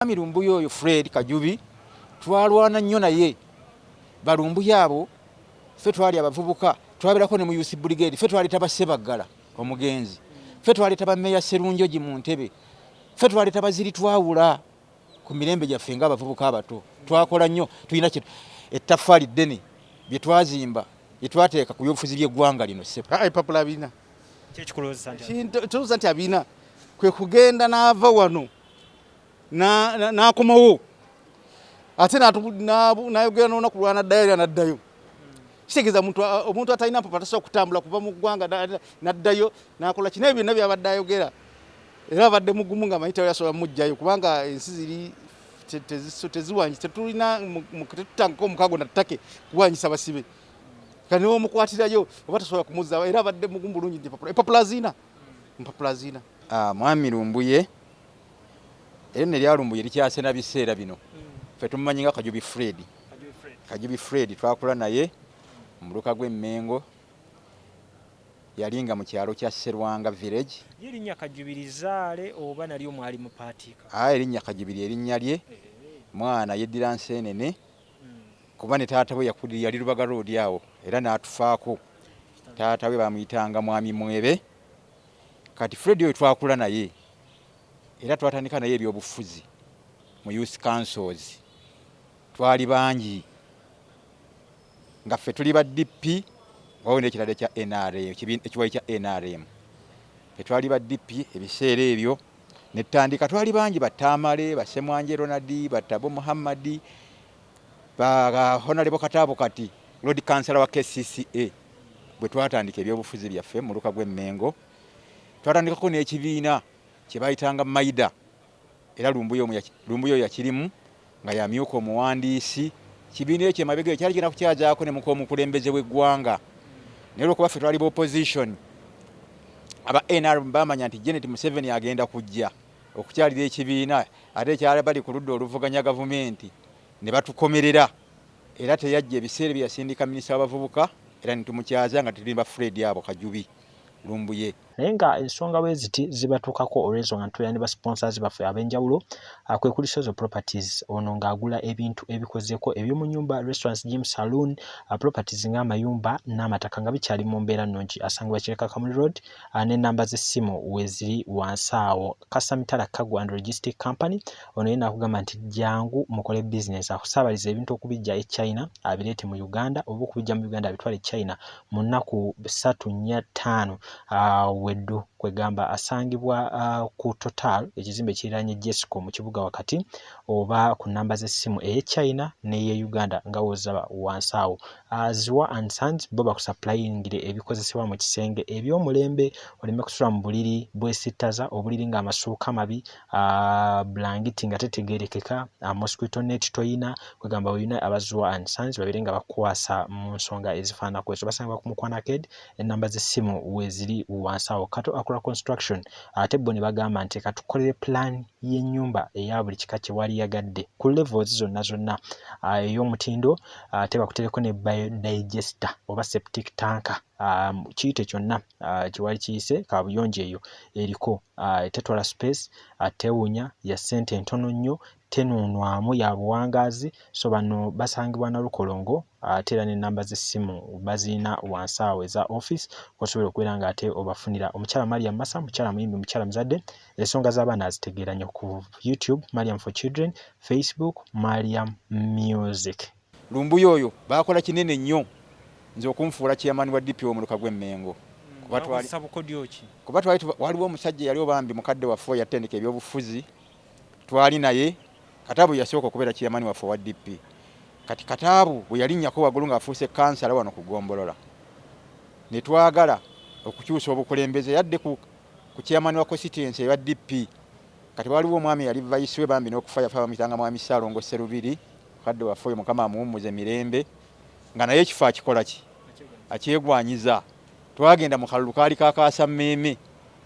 Mwami Lumbuye oyo Fred Kajubi twalwana nnyo naye balumbuye abo ffe twali abavubuka twabirako ne mu UC Brigade ffe twali tabasebaggala omugenzi ffe twali tabameya Serunjogi mu Ntebe ffe twali tabaziri twawula ku mirembe gyaffe nga abavubuka abato twakola nnyo tulina kino ettaffaali ddene bye twazimba bye twateeka ku byobufuzi by'eggwanga lino ipapula abina kyekikuloza nti abina kwe kugenda n'ava wano n'akomawo ate n'ayogera n'olunaku lwanaddayo n'addayo kitegeeza omuntu atalina mpapa tasobola kutambula kuva mu ggwanga n'addayo n'akola kino byonna byabadde ayogera era abadde mugumu nga amanyi yasobola mujjayo kubanga ensi ziri teziwanyisa tetulina tetutangako omukago na ttake kuwanyisa basibe kani omukwatirayo oba tasobola kumuzza era abadde mugumu bulungi nti empapula zina Mwami Lumbuye ene lya Lumbuye likyasena biseera bino ffe tumumanyi nga Kajubi Fred twakula naye mu luka gw'Emmengo yalinga mu kyalo kya Serwanga village erinnya Kajubirizaale oba nalyo mwali mu paatika erinnya Kajubiri erinnya lye mwana yeddira Nsenene kuba ne taata we yakulira yali Lubaga road awo era n'atufaako taata we bamuyitanga Mwami Mwebe kati Fred oyo twakula naye era twatandika naye ebyobufuzi mu youth councils twali bangi nga ffe tuli ba DP wawo n'ekirala kya NRM ekiwayi kya NRM twali ba DP ebiseera ebyo netandika twali bangi batamale basemwanje Ronald batabo Muhammad ba Honorable Katabo kati Lord Councillor wa KCCA bwe twatandika ebyobufuzi byaffe mu luka gw'Emmengo twatandikako n'ekibiina kyebayitanga Maida era Lumbuye yakirimu nga yamyuka omuwandiisi kibiina ekyo emabega kyali kina kukyazaako ne mukulembeze w'eggwanga naye olwokuba ffe twali opposition aba NRM bamanya nti Janet Museveni agenda kujja okukyalira ekibiina ate ekyali bali ku ludda oluvuganya gavumenti ne batukomerera era teyajja ebiseera bye yasindika minisita w'abavubuka era netumukyaza nga tulimba Fred abo Kajubi Lumbuye naye nga ensonga bwe ziti zibatuukako olw'ensonga ntulira ne basponsors baffe ab'enjawulo kwe kuli Sozo Properties ono ng'agula ebintu ebikozeeko eby'omu nnyumba restaurants gym saloon properties ng'amayumba n'amataka nga bikyali mu mbeera nnungi asangibwa Kireka Kamuli Road n'ennamba z'essimu weeziri wansi awo Kasamitala Cargo and Logistic Company ono yena akugamba nti jangu mukole business akusaabaliza ebintu okubijja e China abireete mu Uganda oba okubijja mu Uganda abitwale China mu nnaku 3-4-5 weddu kwegamba asangibwa ku Total ekizimbe kiranye Jesco mu kibuga wakati oba ku namba z'essimu eye China n'eye Uganda nga woza wansi awo Ziwa and Sons bo bakusupplyingire ebikozesebwa mu kisenge eby'omulembe oleme kusula mu buliri bwesittaza obuliri nga amasuuka mabi blanketi nga tetegerekeka mosquito net toyina kwegamba oyina abaziwa and Sons babere nga bakwasa mu nsonga ezifaanako ezo basangibwa ku Mikwano Arcade ennamba z'essimu weeziri wansi awo Kato Akula Construction ate bo ne bagamba nti katukolere plan y'ennyumba eya buli kika kye wali yagadde ku levels zonna ey'omutindo ate bakutereko ne biodigester oba septic tanker kiyite kyonna kiwali kiyise kabuyonjo eyo eriko tetwala space atewunya ya ssente entono nnyo tenunwamu ya buwangaazi so bano basangibwa na Lukolongo ate era n'ennamba z'essimu bazina wansi awo eza office osobola okubeera nga ate obafunira omukyala Mariam Massa mukyala muyimbi mukyala muzadde ensonga z'abaana azitegeera nnyo ku YouTube Mariam for Children Facebook Mariam Music Lumbuye oyo bakola kinene nnyo nze okunfuula chairman wa DP mu luka gw'Emmengo kuba waliwo omusajja yali obambi mukadde waffe yatendeka ebyobufuzi twali naye Katabu yasooka okubeera chairman waffe wa DP kati Katabu bwe yalinnyako waggulu ng'afuuse kansala wano ku Gombolola ne twagala okukyusa obukulembeze yadde ku chairman wa constituency eya DP kati waliwo omwami yali vice we bambi n'okufa yafa bamitanga Mwami Saalongo Sserubiri kadde waffe Mukama amuwummuze mirembe nga naye ekifo akikola ki akyegwanyiza twagenda mu kalulu kaali kakaasa mmeeme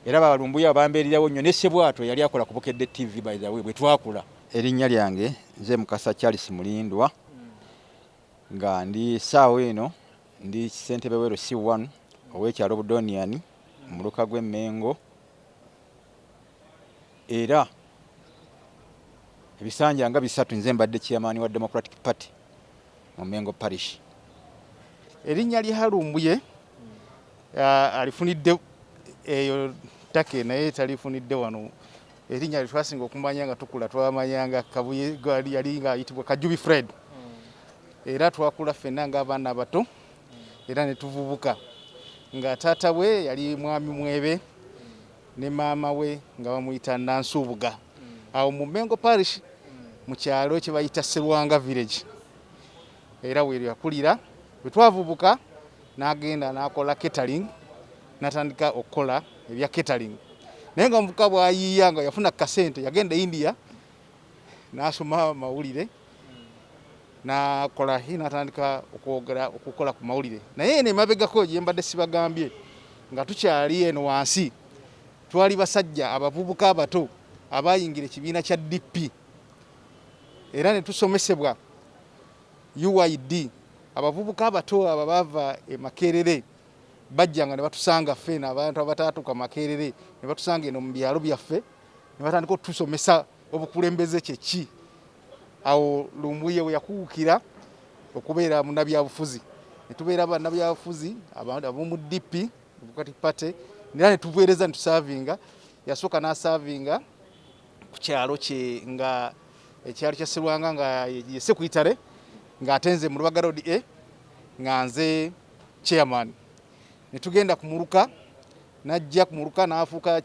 era Balumbuye abambeerirawo nnyo ne Ssebwato yali akola ku Bukedde TV by the way bwe twakula erinnya lyange nze Mukasa Charles Mulindwa nga ndi saawa eno ndi ssentebe wero C1 ow'ekyalo Budonian mu luka gw'Emmengo era ebisanja nga 3 nze mbadde chairman wa Democratic Party mu Mengo Parish. Erinnya lya Lumbuye alifunidde eyo take naye talifunidde wano. Erinnya litwasinga okumanya nga tukula twamanyanga Kabuye yali nga ayitibwa Kajubi Fred. Era twakula ffenna ng'abaana abato era ne tuvubuka nga taata we yali mwami Mwebe ne maama we nga bamuyita Nansubuga. Awo mu Mengo Parish mu kyalo kye bayita Serwanga Village. Era we yakulira bwe twavubuka n'agenda n'akola catering n'atandika okukola ebya catering. Naye nga omuvubuka bw'ayiiya nga yafuna kasente yagenda India n'asoma mawulire n'akola n'atandika okukola ku mawulire. Naye eno emabegako gye mbadde sibagambye nga tukyali eno wansi twali basajja abavubuka abato abayingira ekibiina kya DP era ne tusomesebwa UID. Abavubuka abato aba bava e Makerere bajjanga ne batusanga ffena abantu abataatuka Makerere ne batusanga eno mu byalo byaffe ne batandika otusomesa obukulembeze kyeki. Awo Lumbuye we yakuukira okubeera munnabyabufuzi ne tubeera bannabyabufuzi ab'omu DP Democratic Party era ne tuweereza ne tusavinga. Yasooka n'asavinga ku kyalo kye nga ekyalo kya Serwanga nga ye Sekuitale ng'atenze mu Lubaga Road A nga nze chairman. Ne tugenda ku Muluka najja ku Muluka n'afuuka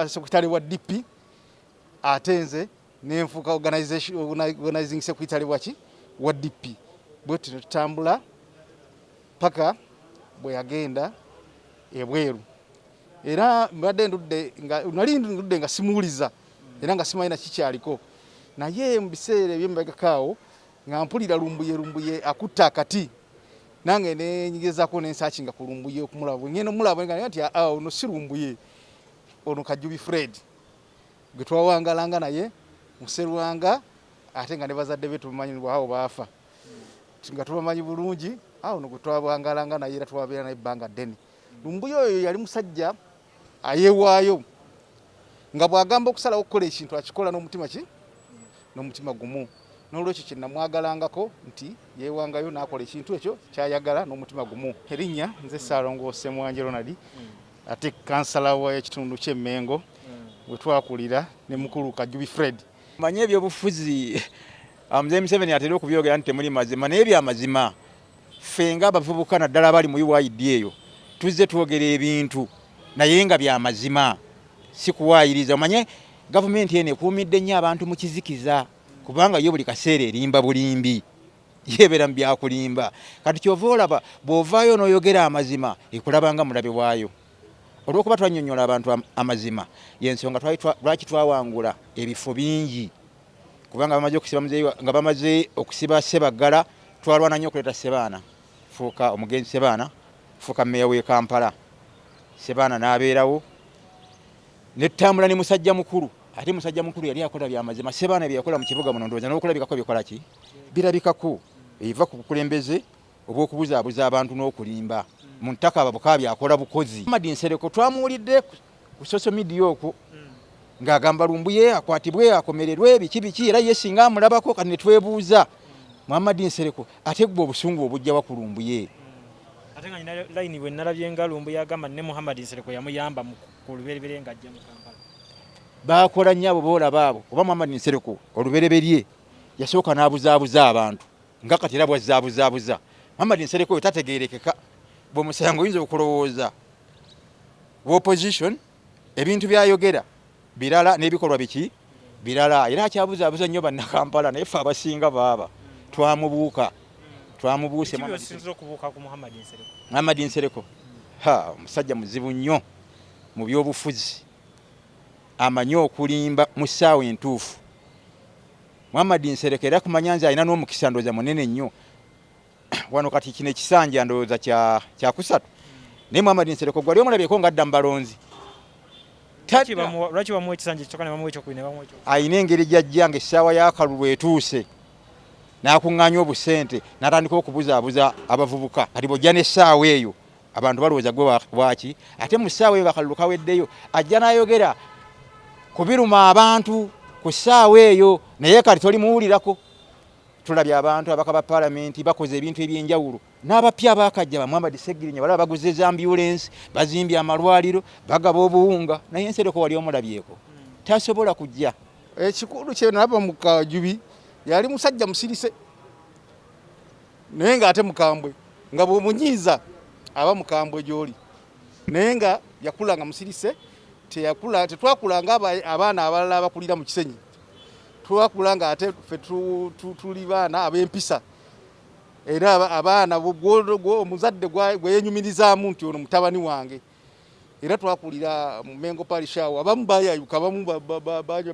Sekuitale wa DP atenze n'enfuuka organizing Sekuitale wa DP. Bwe tutambula paka bwe yagenda ebweru. Era mbadde ndudde nga simuuliza era nga simanyi na kikyaliko. Naye mu biseera eby'embagakaawo nga mpulira Lumbuye akutta akati nange nenyigezaako nensakinga ku Lumbuye okumulaba. Ngeno mulaba nga nti ono si Lumbuye, ono Kajubi Fred gwe twawangalanga naye mu Serwanga ate nga ne bazadde be tumanyi awo baafa nga tubamanyi bulungi. Ono gwe twawangalanga naye era twabeera naye ebbanga ddene. Lumbuye oyo yali musajja ayeewaayo nga bw'agamba okusalawo okukola ekintu akikola n'omutima n'omutima gumu. N'olwekyo kye namwagalangako nti yeewangayo n'akola ekintu ekyo kyayagala n'omutima gumu. Erinnya nze Ssaalongoose Mwanje Ronald ate kansala w'ekitundu ky'e Mengo we twakulira ne mukulu Kajubi Fred. Manye ebyobufuzi Mzee Museveni atera okubyogera nti temuli mazima naye byamazima. Ffe ng'abavubuka naddala abali mu UID eyo tuzze twogera ebintu naye nga byamazima si kuwaayiriza. Omanye gavumenti eno ekuumidde nnyo abantu mu kizikiza kubanga yo buli kaseera erimba bulimbi yebeera mu byakulimba. Kati kyova olaba bw'ovaayo n'oyogera amazima ekulabanga mulabe waayo. Olw'okuba twannyonnyola abantu amazima y'ensonga lwaki twawangula ebifo bingi kubanga bamaze okusiba Sebaggala twalwana nnyo okuleeta Sebaana fuuka omugenzi Sebaana fuuka mmeeya w'e Kampala. Sebaana n'abeerawo netambula ne musajja mukulu ate musajja mukulu yali akola byamazima. Sebaana bye yakola mu kibuga muno ndowooza n'okulabikako bikola ki birabikako ebiva ku bukulembeze obw'okubuzaabuza abantu n'okulimba mu ntaka ababuka byakola bukozi. Muhammad Nsereko twamuwulidde ku social media okwo ng'agamba Lumbuye akwatibwe akomererwe biki era ye singa amulabako kati ne twebuuza Muhammad Nsereko ate gwe obusungu obujjawa ku Lumbuye. Ate nga nyina line bwe nalabye nga Lumbuye agamba ne Muhammad Nsereko yamuyamba ku lubereberye ng'ajja mu Kampala. Baakola nnyo abo boolaba abo oba Muhammad Nsereko olubereberye yasooka n'abuzaabuza abantu nga kati era bwazaabuzaabuza. Muhammad Nsereko oyo tategeerekeka bw'omusango oyinza okulowooza opposition ebintu byayogera birala n'ebikolwa biki birala era akyabuzaabuza nnyo bannakampala naye ffe abasinga baaba twamubuuse Muhammad Nsereko. Omusajja muzibu nnyo mu byobufuzi amanyi okulimba mu ssaawa entuufu. Muhammad Nsereko era kumanya nze alina n'omukisa ndowooza munene nnyo wano kati kino ekisanja ndowooza kya kusatu naye Muhammad Nsereko gwali omulabyeko ng'adda mu balonzi. Lwaki bamuwa ekisanja ekyo ne bamuwa ekyokubiri ne bamuwa ekyo? Ayina engeri gy'ajjanga essaawa y'akalulu etuuse n'akuŋŋaanya obusente n'atandika okubuzaabuza abavubuka. Kati bw'ojja n'essaawa eyo abantu balowooza gwe bwaki ate mu ssaawa eyo akalulu kaweddeyo ajja n'ayogera ku biruma abantu ku ssaawa eyo naye kati tolimuwulirako. Tulabye abantu abaka ba palamenti bakoze ebintu ebyenjawulo n'abapya abakajja ba Muhammad Segirinya balaba baguze ambulance bazimbye amalwaliro bagaba obuwunga naye Nsereko wali omulabyeko tasobola kujja. Ekikulu kye nalaba mu Kajubi yali musajja musirise naye nga ate mukambwe nga bw'omunyiiza aba mukambwe gy'oli naye nga yakula nga musirise tetwakula nga abaana abalala abakulira mu Kisenyi. Twakula nga ate ffe tuli baana ab'empisa era abaana omuzadde gwe yenyumirizaamu nti ono mutabani wange. Era twakulira mu Mengo Parish awo abamu bayayuka abamu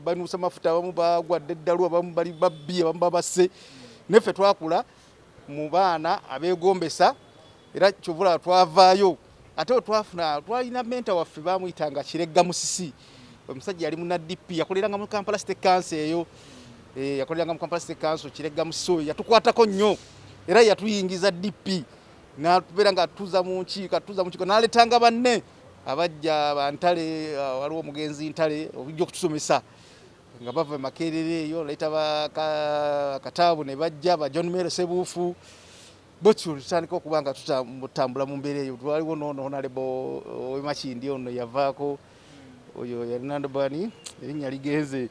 banuusa mafuta abamu bagwadde eddalu abamu bali babbi abamu babasse neffe twakula mu baana abeegombesa era kyovula twavaayo ate twalina menta waffe bamuyitanga Kiregga Musisi. Omusajja yali muna DP yakoleranga mu Kampala State Council eyo yakoleranga mu Kampala State Council Kiregga Musisi oyo yatukwatako nnyo era yatuyingiza DP natubeera nga tuza mu nkiiko n'aletanga banne abajja bantale waliwo omugenzi ntale obujja okutusomesa nga bava Makerere eyo leeta Kataabu ne bajja ba John Mero Sebuufu botyo tutandika okuba nga tutambula mu mbeera eyo. Twaliwo Honorable Ow'Emakindi ono yavaako oyo Hernando Bani erinnya ligenze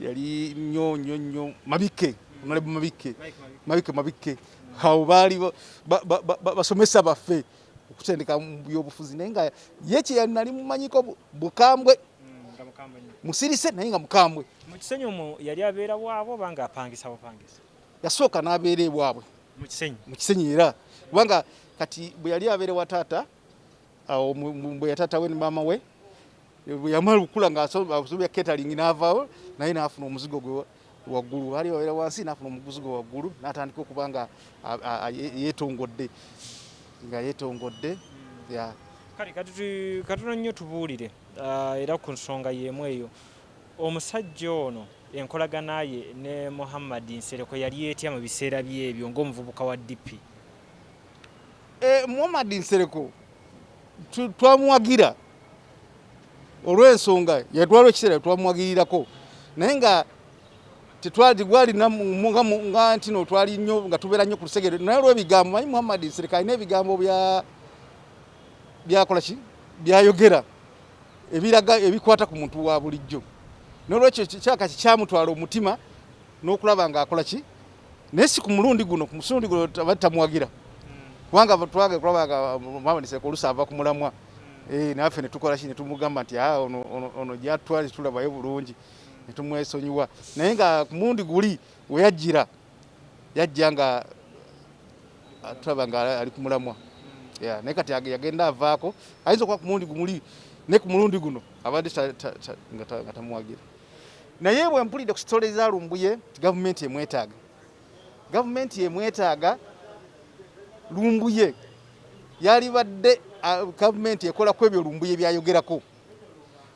yali nnyo Mabike Honorable Mabike awo baali basomesa baffe okutendeka mu byobufuzi naye nga ye kye nali mumanyiko bukambwe musirise naye nga mukambwe. Mu Kisenyi omwo yali abeera waabwe oba nga apangisa bupangisa? Yasooka n'abeera ewaabwe mu Kisenyi era kubanga kati bwe yali abeera wa taata awo bwe yataata we ne maama we bwe yamala okukula ng'asobya catering n'avaawo naye n'afuna omuzigo gwe waggulu ali wabeera wansi n'afuna omuzigo waggulu n'atandika okuba nga yeetongodde kale katono nnyo tubuulire era ku nsonga y'emu eyo omusajja ono enkolagana ye ne Muhammad Nsereko yali etya mu biseera byebyo ng'omuvubuka wa DP? Muhammad Nsereko twamuwagira olw'ensonga yatwala ekiseera twamuwagirirako naye nga tetwali nga nti no twali nnyo nga tubeera nnyo ku lusegere naye olw'ebigambo manyi Muhammad Nsereko alina ebigambo byakola ki byayogera ebikwata ku muntu wa bulijjo n'olwekyo kyaka kyamutwala omutima n'okulaba ng'akola ki naye si ku mulundi guno tamuwagira kubanga kulaba nga Muhammad Nsereko oluusi ava ku mulamwa naffe ne tukola ki ne tumugamba nti ono gyatwali tulabayo bulungi ne tumwesonyiwa naye nga ku mulundi guli we yajja nga tulaba nga ali ku mulamwa naye kati yagenda avaako ayinza okuba ku mulundi gumuli ne ku mulundi guno abadde nga tamuwagira. Naye bwe mpulidde ku sitole za Lumbuye gavumenti emwetaaga Lumbuye yali badde gavumenti ekola ku ebyo Lumbuye byayogerako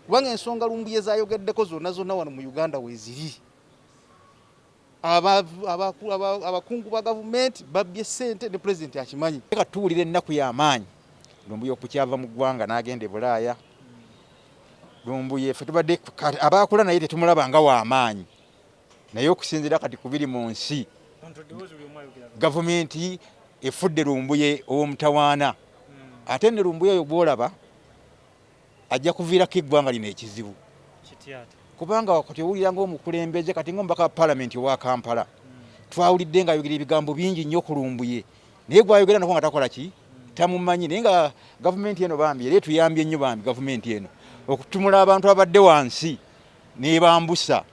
kubanga ensonga Lumbuye zayogeddeko zonna wano mu Uganda weeziri. Abakungu ba gavumenti babbye ssente ne pulezidenti akimanyi. Leka tuwulire ennaku y'amaanyi Lumbuye okukyava mu ggwanga n'agenda e Bulaaya. Lumbuye ffe tubadde abaakula naye tetumulaba nga w'amaanyi naye okusinziira kati ku biri mu nsi gavumenti efudde Lumbuye ow'omutawaana ate ne Lumbuye oyo gw'olaba ajja kuviirako eggwanga lino ekizibu kubanga wakati owulira ng'omukulembeze kati ng'omubaka wa palamenti owa Kampala twawulidde ng'ayogera ebigambo bingi nnyo ku Lumbuye naye gwayogera nako nga takola ki tamumanyi naye nga gavumenti eno bambi era etuyambye nnyo bambi gavumenti eno okutumula abantu abadde wansi n'ebambusa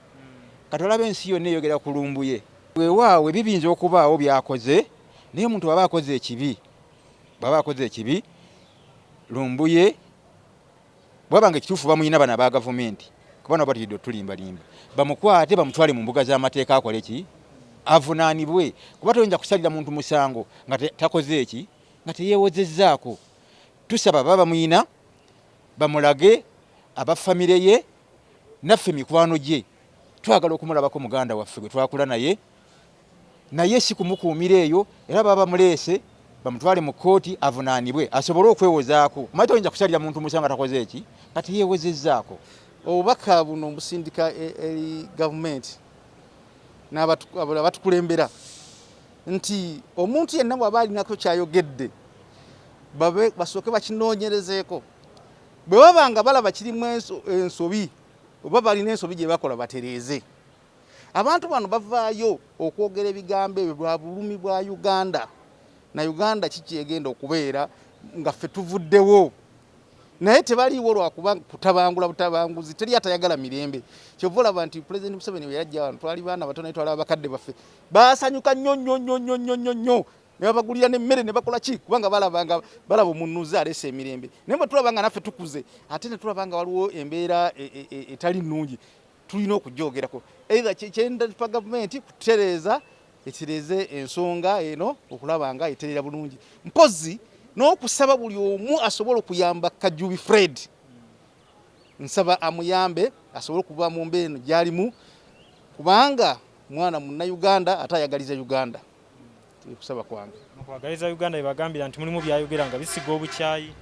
kati olaba ensi yonna eyogera ku Lumbuye weewaawe bibinza okubaawo byakoze naye omuntu bw'aba akoze ekibi Lumbuye bwabanga ekituufu bamuyina bano aba gavumenti kubanga batidde otulimbalimba bamukwate bamutwale mu mbuga z'amateeka akole ki avunaanibwe kuba toyinza kusalira muntu musango nga takoze eki nga teyeewozezzaako. Tusaba baba bamuyina bamulage abafamire ye naffe mikwano gye twagala okumulabako muganda waffe gwe twakula naye si kumukuumira eyo era baba muleese bamutwale mu kooti avunaanibwe asobole okwewozaako. Manyi toyinza kusalira muntu musango takoze eki nga teyeewozezzaako. obubaka buno mbusindika eri gavumenti n'abatukulembera nti omuntu yenna bw'aba alinako kyayogedde basooke bakinoonyerezeeko bwe baba nga balaba kirimu ensobi oba balina ensobi gye bakola batereeze. Abantu bano bavaayo okwogera ebigambo ebyo bwa bulumi bwa Uganda na Uganda kiki egenda okubeera nga ffe tuvuddewo naye tebaliiwo lwakuba kutabangula butabanguzi teri atayagala mirembe. Kyova olaba nti President Museveni bwe yajja wano twali baana batono naye twalaba bakadde baffe baasanyuka nnyo ne babagulira n'emmere ne bakola ki kubanga balaba omunuuzi aleese emirembe. Naye bwe tulaba nga naffe tukuze ate ne tulaba nga waliwo embeera etali nnungi tulina okujoogerako. Either kyenda pa gavumenti kutereeza etereeze ensonga eno okulaba nga eterera bulungi mpozi n'okusaba buli omu asobola okuyamba Kajubi Fred. Nsaba amuyambe asobola okuva mu mbeera eno gy'alimu kubanga mwana munnayuganda ate ayagaliza Uganda. Kusaba kwange mukwagaliza Uganda ebagambira nti mulimu byayogera nga bisiga obukyayi.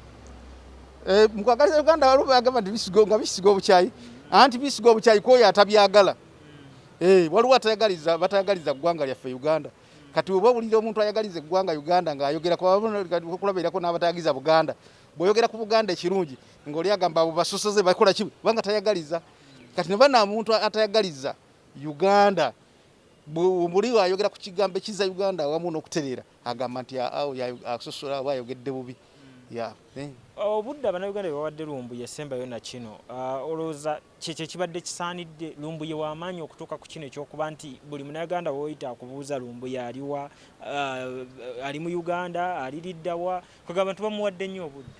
Mukwagaliza Uganda waliwo bagamba nti bisiga obukyayi anti bisiga obukyayi kwoyo atabyagala. Waliwo batayagaliza ggwanga lyaffe Uganda. Kati oba bulira omuntu ayagaliza eggwanga Uganda ng'ayogera kulabirako n'abatayagaliza Buganda. Bw'oyogera ku Buganda ekirungi ng'oli agamba abo basosoze bakola ki kubanga tayagaliza. Kati ne bana omuntu atayagaliza Uganda buli ayogera ku kigambo ekiza Uganda awamu n'okutereera agamba nti asosola aba ayogedde bubi. Obudde Abannayuganda bwe bawadde Lumbuye Sembayo na kino olowooza kyekyo kibadde kisaanidde Lumbuye w'amaanyi okutuuka ku kino ekyokuba nti buli Munnayuganda w'oyita akubuuza Lumbuye aliwa ali mu Uganda aliriddawa kwega abantu bamuwadde nnyo obudde.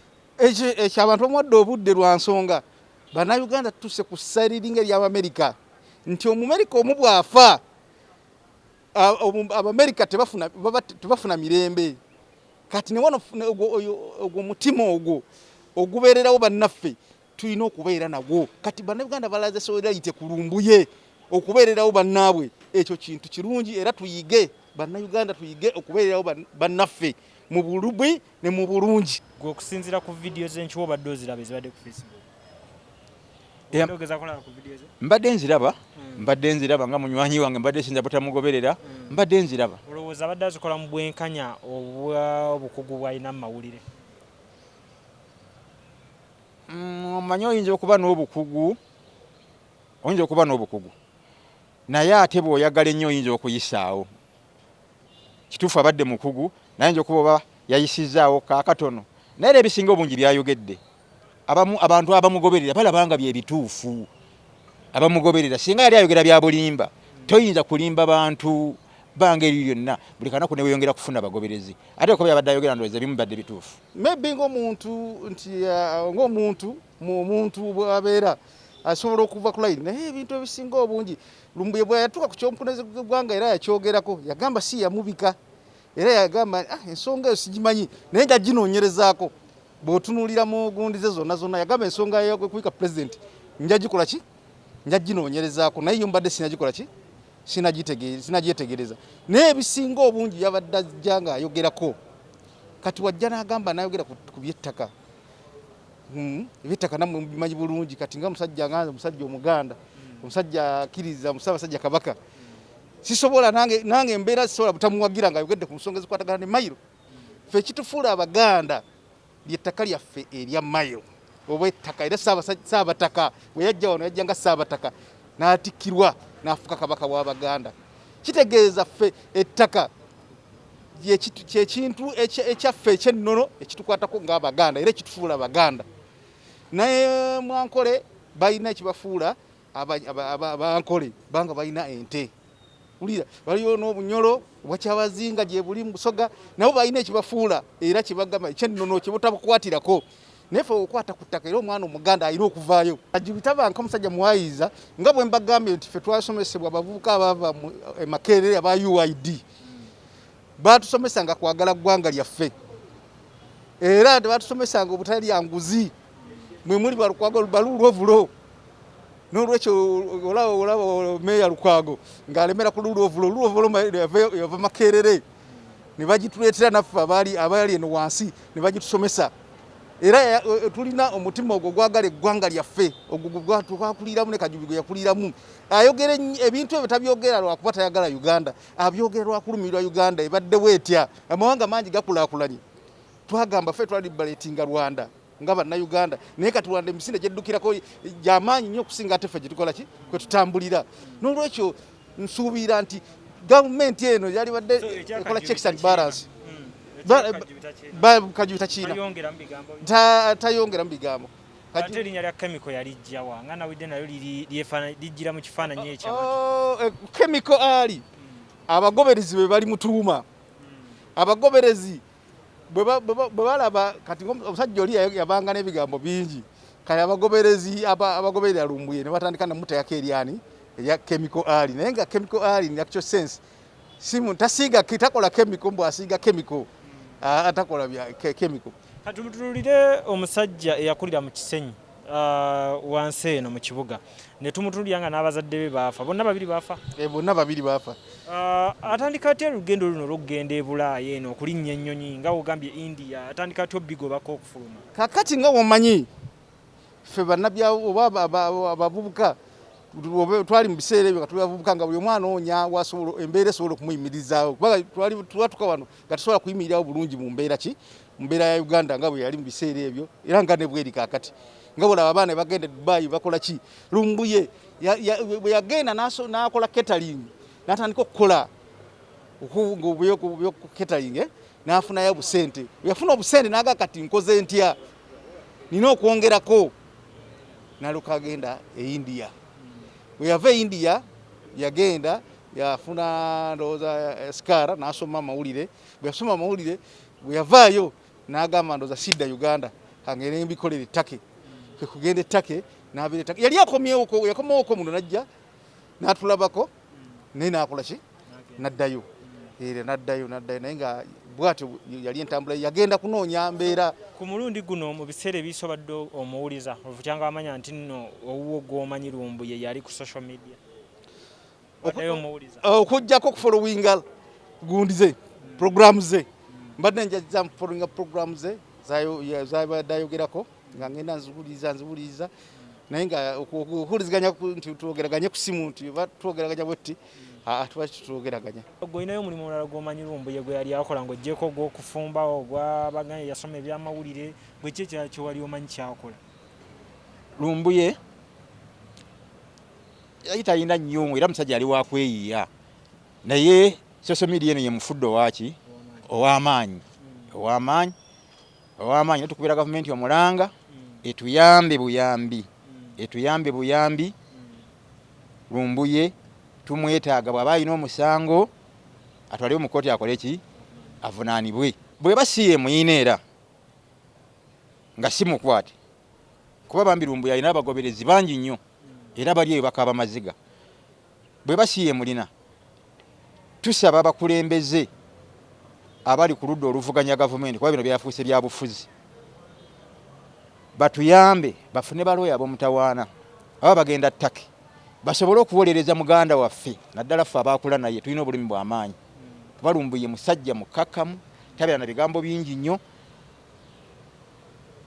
Ekyo abantu bamuwadde obudde lwa nsonga Bannayuganda tusse ku ssayiriringa ery'Abamerika nti Omumerika omu bw'afa Abamerika tebafuna mirembe. Kati ne wano ogwo mutima ogwo ogubeererawo bannaffe tulina okubeera nagwo. Kati Bannayuganda balaze solidarity ku Lumbuye okubeererawo bannaabwe ekyo kintu kirungi era tuyige Bannayuganda tuyige okubeererawo bannaffe mu bulubi ne mu bulungi. Gwe okusinziira ku vidiyo z'enkiwo obadde oziraba ezibadde ku Facebook. Mbadde nziraba nga munywanyi wange mbadde sinza butamugoberera mbadde nziraba. Olowooza abadde azikola mu bwenkanya obukugu bw'alina mu mawulire? Omanyi oyinza okuba n'obukugu naye ate bw'oyagala ennyo oyinza okuyisaawo. Kituufu abadde mukugu naye oyinza okuba oba yayisizaawo kaakatono naye era ebisinga obungi byayogedde. Abantu abamugoberera balabanga bye bituufu. Abamugoberera singa yali ayogera bya bulimba toyinza kulimba bantu bangeri yonna buli kanaku ne weyongera kufuna abagoberezi ate ko byabadde ayogera ndoweza bimu badde bituufu. Maybe ng'omuntu bw'abeera asobola okuva ku line naye ebintu ebisinga obungi Lumbuye bwe yatuuka ku ky'omukulembeze gw'eggwanga era yakyogerako yagamba si yamubika era yagamba ensonga eyo sigimanyi naye nga ginoonyerezaako. Bw'otunuulira mu gundi ze zonna yagamba ensonga y'okuwika president njagikola ki njaginoonyerezaako naye yo mbadde sinagikola ki sinagyetegereza naye ebisinga obungi yabadde ajja ng'ayogerako. Kati wajja n'agamba n'ayogera ku by'ettaka. Eby'ettaka namwe bimanyi bulungi kati nga omusajja Omuganda omusajja akkiriza Ssaabasajja Kabaka sisobola nange embeera sisobola butamuwagira ng'ayogedde ku nsonga ezikwatagana ne mayiro. Ffe ekitufuula Abaganda ly'ettaka lyaffe erya mayiro oba ettaka era Ssaabataka bwe yajja wano yajja nga Ssaabataka n'atikkirwa n'afuuka kabaka w'Abaganda. Kitegeeza ffe ettaka kyekintu ekyaffe ekyennono ekitukwatako ng'Abaganda era ekitufuula Abaganda. Naye Mwankole balina ekibafuula Abankole banga balina ente. Waliyo n'Obunyolo Obwakyabazinga gye buli mu Busoga nabo balina ekibafuula era kibagamba ekyennono kye butabukwatirako. Naye ffe okwata ku ttaka era omwana Omuganda alina okuvaayo. Bitaba nk'omusajja muwayiza nga bwe mbagambye nti ffe twasomesebwa abavubuka abaava mu Makerere aba UID baatusomesanga kwagala ggwanga lyaffe era tebatusomesanga obutalya nguzi mwe muli balukwago baluulu ovulo. N'olwekyo olaba Meeya Lukwago ng'alemera ku luulu ovulo yava Makerere ne bagituleetera naffe abaali eno wansi ne bagitusomesa era tulina omutima ogwo gwagala eggwanga lyaffe ogwo twakuliramu ne Kajubi gwe yakuliramu ayogera ebintu ebyo tabyogera lwakuba tayagala Uganda abyogera lwakulumirwa Uganda ebadde bwetya amawanga mangi gakulaakulanye twagamba ffe twaliberatinga Rwanda nga bannayuganda naye kati Rwanda emisinde gyeddukirako gy'amaanyi nnyo okusinga ate ffe gye tukola ki kwe tutambulira n'olwekyo nsuubira nti gavumenti eno yali badde ekola checks and balance Kajubi takiina tayongera mu bigambo ate erinnya lya chemical yalijja wanga nawidde nayo lijjira mu kifaananyi ekyo chemical ali abagoberezi be bali mutuuma abagoberezi bwe balaba kati omusajja oli yabanga n'ebigambo bingi kale abagoberera Lumbuye ne batandika namutayako eryani erya chemical ali naye nga chemical ali in actual sense simu tasiiga takola chemical mbu asiiga chemical atakola bya chemical. Kati tumutunulire omusajja eyakulira mu Kisenyi wansi eno mu kibuga ne tumutunulira nga n'abazadde be baafa bonna babiri baafa bonna babiri baafa atandika atya olugendo luno olw'okugenda e Bulaaya eno okulinnya ennyonyi nga wogambye India atandika atya obbigobako okufuluma kakati nga womanyi ffe bannabyawo oba abavubuka twali mu biseera ebyo nga tuli bavubuka nga buli omwana onya wasobola embeera esobola okumuyimirizaawo kuba twatuka wano nga tusobola kuyimirirawo bulungi mu mbeera ki mu mbeera ya Uganda nga bwe yali mu biseera ebyo era nga ne bweri kaakati nga bwolaba abaana bagenda Dubai bakola ki Lumbuye bwe yagenda n'akola catering n'atandika okukola catering n'afunayo obusente yafuna obusente n'aga kati nkoze ntya nina okwongerako n'aluka agenda e India bwe yava e India yagenda yafuna ndowooza skara n'asoma amawulire bwe yasoma amawulire bwe yavaayo n'agamba ndowooza sidda Uganda kangere mbikolera ettake kugenda ettake n'abeera ettake yali yakomewoko muno najja n'atulabako naye n'akola ki n'addayo era n'addayo naye nga bw'atyo yali entambula yagenda kunoonya mbeera ku mulundi guno mu biseera ebisobadde omuwuliza ovukyanga wamanya nti nno owuwo gw'omanyi Lumbuye yali ku social media okujjako okufollowinga gundi ze programu ze mbadde njaza followinga programu ze zabadde ayogerako nga ngenda nzibuliriza naye nga okuwuliziganya nti twogeraganye ku simu nti twogeraganya bwetti twaki tutwogeraganya gwolinayo omulimu omulala gw'omanyi Lumbuye gwe yali akola ng'oggyeko ogw'okufumba ogwabaganya yasoma ebyamawulire gwe ki ekirala kyewali omanyi kyakola Lumbuye yali talina nnyo era musajja yali wakweyiya naye social media eno ye mufudde owaki ow'amaanyi netukubira gavumenti omulanga etuyambe buyambi Lumbuye tumwetaaga bw'aba alina omusango atwale mu kkooti akole ki avunaanibwe bwe basiye muyina era nga si mukwate kuba bambi Lumbuye alina abagoberezi bangi nnyo era bali eyo bakaba maziga bwe basiye mulina tusaba abakulembeze abali ku ludda oluvuganya gavumenti kuba bino byafuuse bya bufuzi batuyambe bafune balooya ab'omutawaana aba bagenda ttake basobole okuwolereza muganda waffe naddala ffe abaakula naye tulina obulumi bw'amaanyi kuba Lumbuye musajja mukakkamu tabeera na bigambo bingi nnyo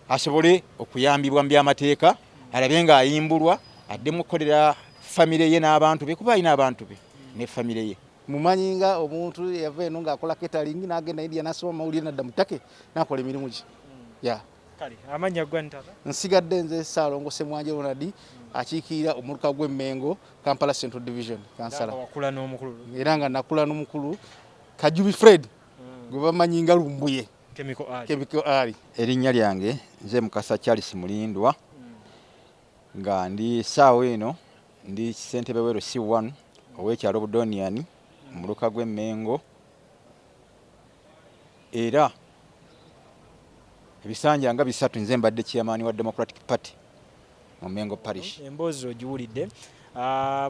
asobole okuyambibwa mu byamateeka alabe ng'ayimbulwa addemu okukolera famire ye n'abantu be kuba alina abantu be ne famire ye mumanyi nga omuntu yava eno ng'akola catering n'agenda India n'asoma amawulire n'adda mu ttake n'akola emirimu ki kale amannya gwa ntata nsigadde nze Ssaalongo Ssemwanje Ronald akiikirira omuluka gw'Emmengo Kampala Central Division kansala era nga nakula n'omukulu Kajubi Fred gwe bamanyi nga Lumbuye chemical ali erinnya lyange nze Mukasa Charles Mulindwa nga ndi ssaawa eno ndi ssentebe w'ero C1 ow'ekyalo Budoniani omuluka gw'Emmengo era ebisanja nga 3 nze mbadde chairman wa Democratic Party mu Mengo Parish. Emboozi ogiwulidde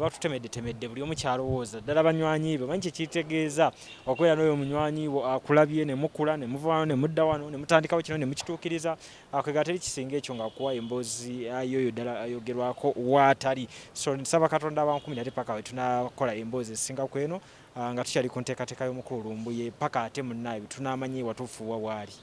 batutemedde buli omu kyalowooza ddala banywanyi be manyi kyekitegeeza okubeera n'oyo munywanyi wo akulabye ne mukula ne muvaano ne mudda wano ne mutandikawo kino ne mukituukiriza kwega teri kisinga ekyo ng'akuwa emboozi yoyo ddala ayogerwako waatali so nsaba Katonda abankumi nate paka we tunakola emboozi esinga ku eno nga tukyali ku nteekateeka y'omukulu Lumbuye paka ate munnaabwe tunaamanyi watuufu wa waali.